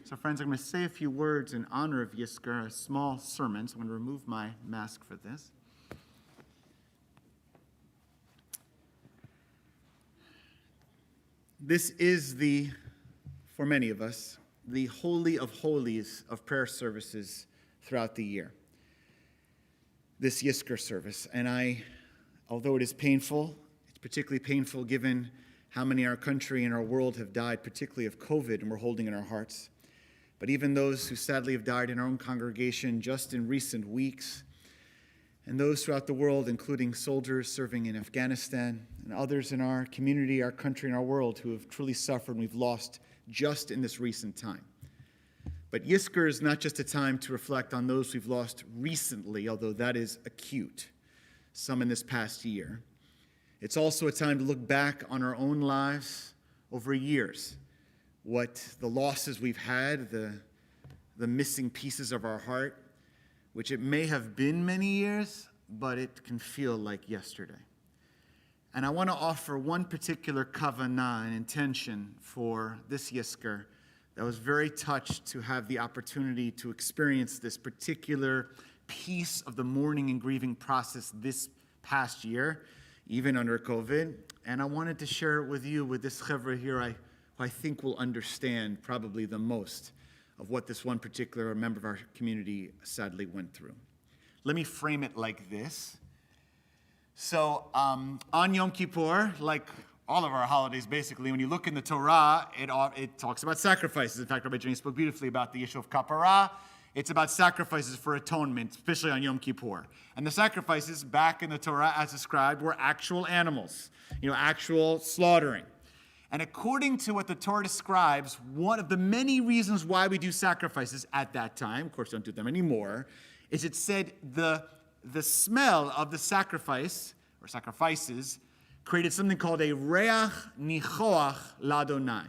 So friends, I'm going to say a few words in honor of Yizkor, a small sermon. So I'm going to remove my mask for this. This is for many of us, the holy of holies of prayer services throughout the year. This Yizkor service. And although it is painful, it's particularly painful given how many in our country and our world have died, particularly of COVID, and we're holding in our hearts. But even those who sadly have died in our own congregation just in recent weeks, and those throughout the world, including soldiers serving in Afghanistan, and others in our community, our country, and our world who have truly suffered and we've lost just in this recent time. But Yizkor is not just a time to reflect on those we've lost recently, although that is acute, some in this past year. It's also a time to look back on our own lives over years, what the losses we've had, the missing pieces of our heart, which it may have been many years, but it can feel like yesterday. And I want to offer one particular kavanah, an intention for this Yizkor that was very touched to have the opportunity to experience this particular piece of the mourning and grieving process this past year, even under COVID. And I wanted to share it with you, with this chevra here, who I think will understand probably the most of what this one particular member of our community sadly went through. Let me frame it like this. So on Yom Kippur, like all of our holidays basically, when you look in the Torah, it talks about sacrifices. In fact, Rabbi Jenny spoke beautifully about the issue of kapara. It's about sacrifices for atonement, especially on Yom Kippur. And the sacrifices back in the Torah, as described, were actual animals, actual slaughtering. And according to what the Torah describes, one of the many reasons why we do sacrifices at that time, of course don't do them anymore, is it said the smell of the sacrifice, or sacrifices, created something called a reach nichoach ladonai.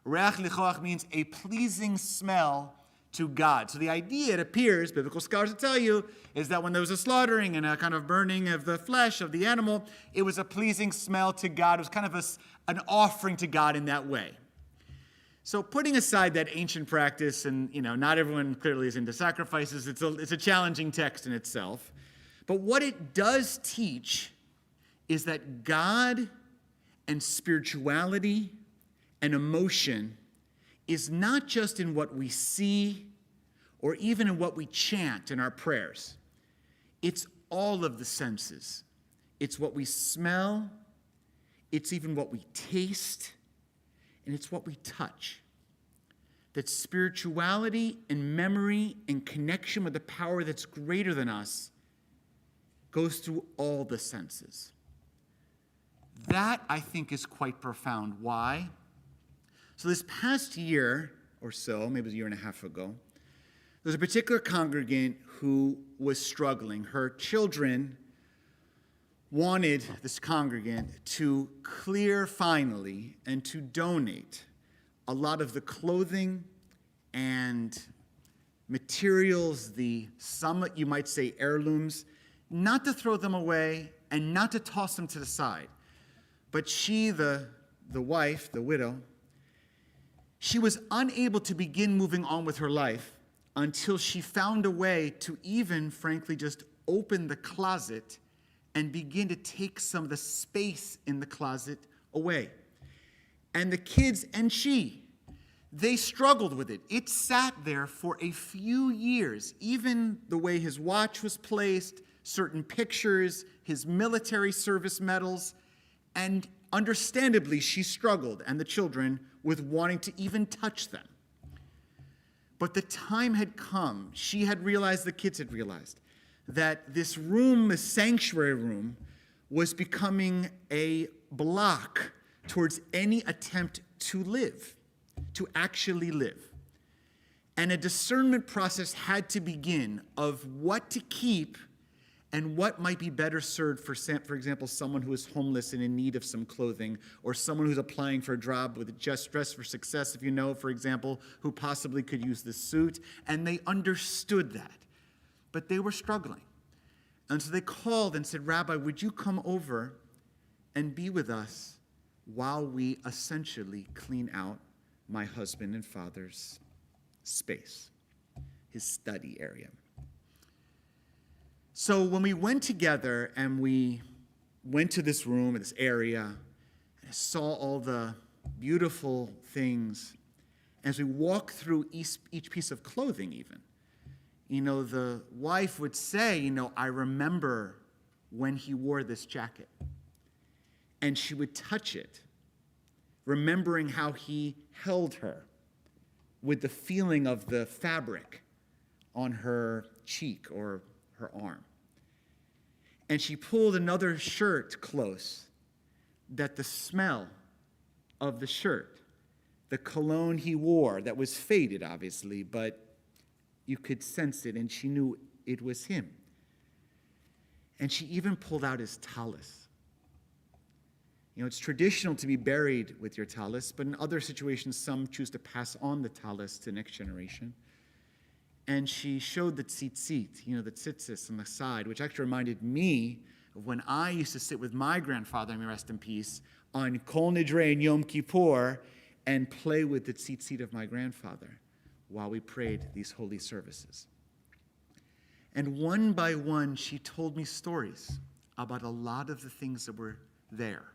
Reach nichoach means a pleasing smell to God. So the idea, it appears, biblical scholars will tell you, is that when there was a slaughtering and a kind of burning of the flesh of the animal, it was a pleasing smell to God. It was kind of an offering to God in that way. So putting aside that ancient practice, and not everyone clearly is into sacrifices, it's a challenging text in itself. But what it does teach is that God and spirituality and emotion is not just in what we see or even in what we chant in our prayers. It's all of the senses. It's what we smell, it's even what we taste, and it's what we touch. That spirituality and memory and connection with the power that's greater than us goes through all the senses. That, I think, is quite profound. Why? So this past year or so, maybe it was a year and a half ago, there was a particular congregant who was struggling. Her children wanted this congregant to clear finally and to donate a lot of the clothing and materials, some you might say heirlooms, not to throw them away and not to toss them to the side. But she, the wife, the widow, she was unable to begin moving on with her life until she found a way to even, frankly, just open the closet and begin to take some of the space in the closet away. And the kids and they struggled with it. It sat there for a few years. Even the way his watch was placed, certain pictures, his military service medals, and understandably, she struggled, and the children, with wanting to even touch them. But the time had come, she had realized, the kids had realized, that this room, the sanctuary room, was becoming a block towards any attempt to live, to actually live. And a discernment process had to begin of what to keep and what might be better served for example, someone who is homeless and in need of some clothing, or someone who's applying for a job with just dress for success, if you know, for example, who possibly could use this suit. And they understood that, but they were struggling. And so they called and said, Rabbi, would you come over and be with us while we essentially clean out my husband and father's space, his study area. So when we went together and we went to this room, this area, and I saw all the beautiful things, as we walked through each piece of clothing even, the wife would say, I remember when he wore this jacket. And she would touch it, remembering how he held her with the feeling of the fabric on her cheek or her arm. And she pulled another shirt close, that the smell of the shirt, the cologne he wore, that was faded, obviously, but you could sense it, and she knew it was him. And she even pulled out his tallis. It's traditional to be buried with your tallis, but in other situations, some choose to pass on the tallis to the next generation. And she showed the tzitzit, the tzitzis on the side, which actually reminded me of when I used to sit with my grandfather, may he rest in peace, on Kol Nidre and Yom Kippur, and play with the tzitzit of my grandfather while we prayed these holy services. And one by one, she told me stories about a lot of the things that were there.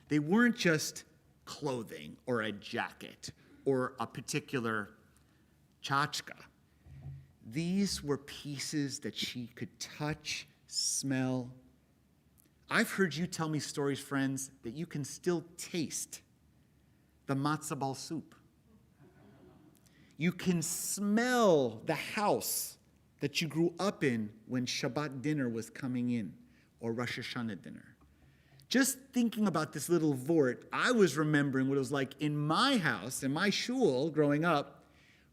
They weren't just clothing or a jacket or a particular tchotchke. These were pieces that she could touch, smell. I've heard you tell me stories, friends, that you can still taste the matzah ball soup. You can smell the house that you grew up in when Shabbat dinner was coming in, or Rosh Hashanah dinner. Just thinking about this little vort, I was remembering what it was like in my house, in my shul, growing up,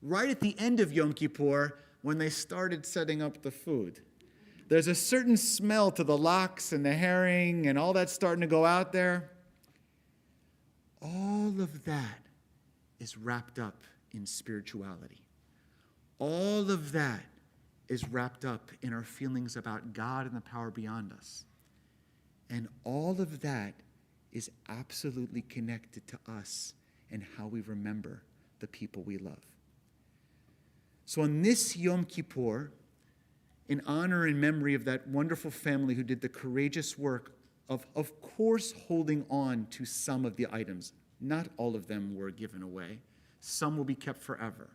right at the end of Yom Kippur, when they started setting up the food. There's a certain smell to the lox and the herring and all that's starting to go out there. All of that is wrapped up in spirituality. All of that is wrapped up in our feelings about God and the power beyond us. And all of that is absolutely connected to us and how we remember the people we love. So on this Yom Kippur, in honor and memory of that wonderful family who did the courageous work of course, holding on to some of the items. Not all of them were given away. Some will be kept forever.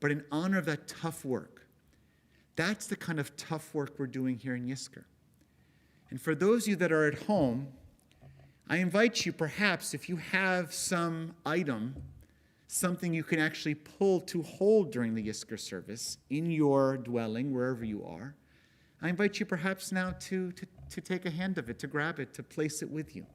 But in honor of that tough work, that's the kind of tough work we're doing here in Yizkor. And for those of you that are at home, I invite you perhaps, if you have some item, something you can actually pull to hold during the Yizkor service in your dwelling, wherever you are, I invite you perhaps now to take a hand of it, to grab it, to place it with you.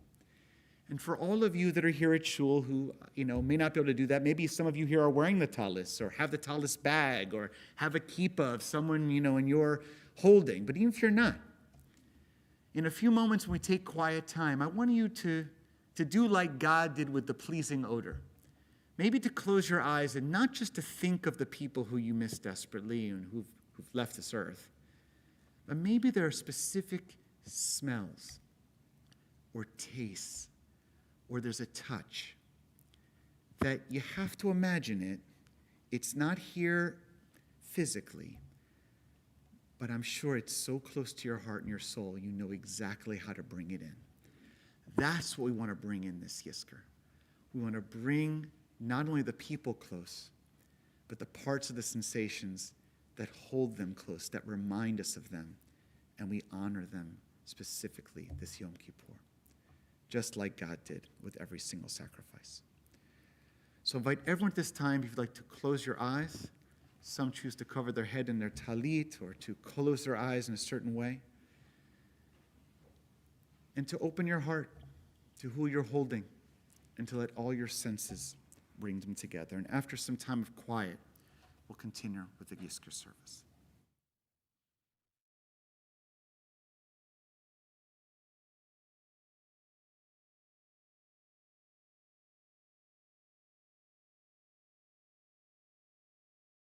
And for all of you that are here at shul who, may not be able to do that, maybe some of you here are wearing the talis or have the talis bag or have a kippah of someone, in your holding. But even if you're not, in a few moments when we take quiet time, I want you to do like God did with the pleasing odor. Maybe to close your eyes and not just to think of the people who you miss desperately and who've left this earth, but maybe there are specific smells or tastes or there's a touch that you have to imagine it. It's not here physically, but I'm sure it's so close to your heart and your soul, you know exactly how to bring it in. That's what we want to bring in this Yizkor. We want to bring not only the people close, but the parts of the sensations that hold them close, that remind us of them, and we honor them specifically this Yom Kippur, just like God did with every single sacrifice. So invite everyone at this time, if you'd like to close your eyes. Some choose to cover their head in their talit or to close their eyes in a certain way. And to open your heart to who you're holding and to let all your senses bring them together. And after some time of quiet, we'll continue with the Yizkor service.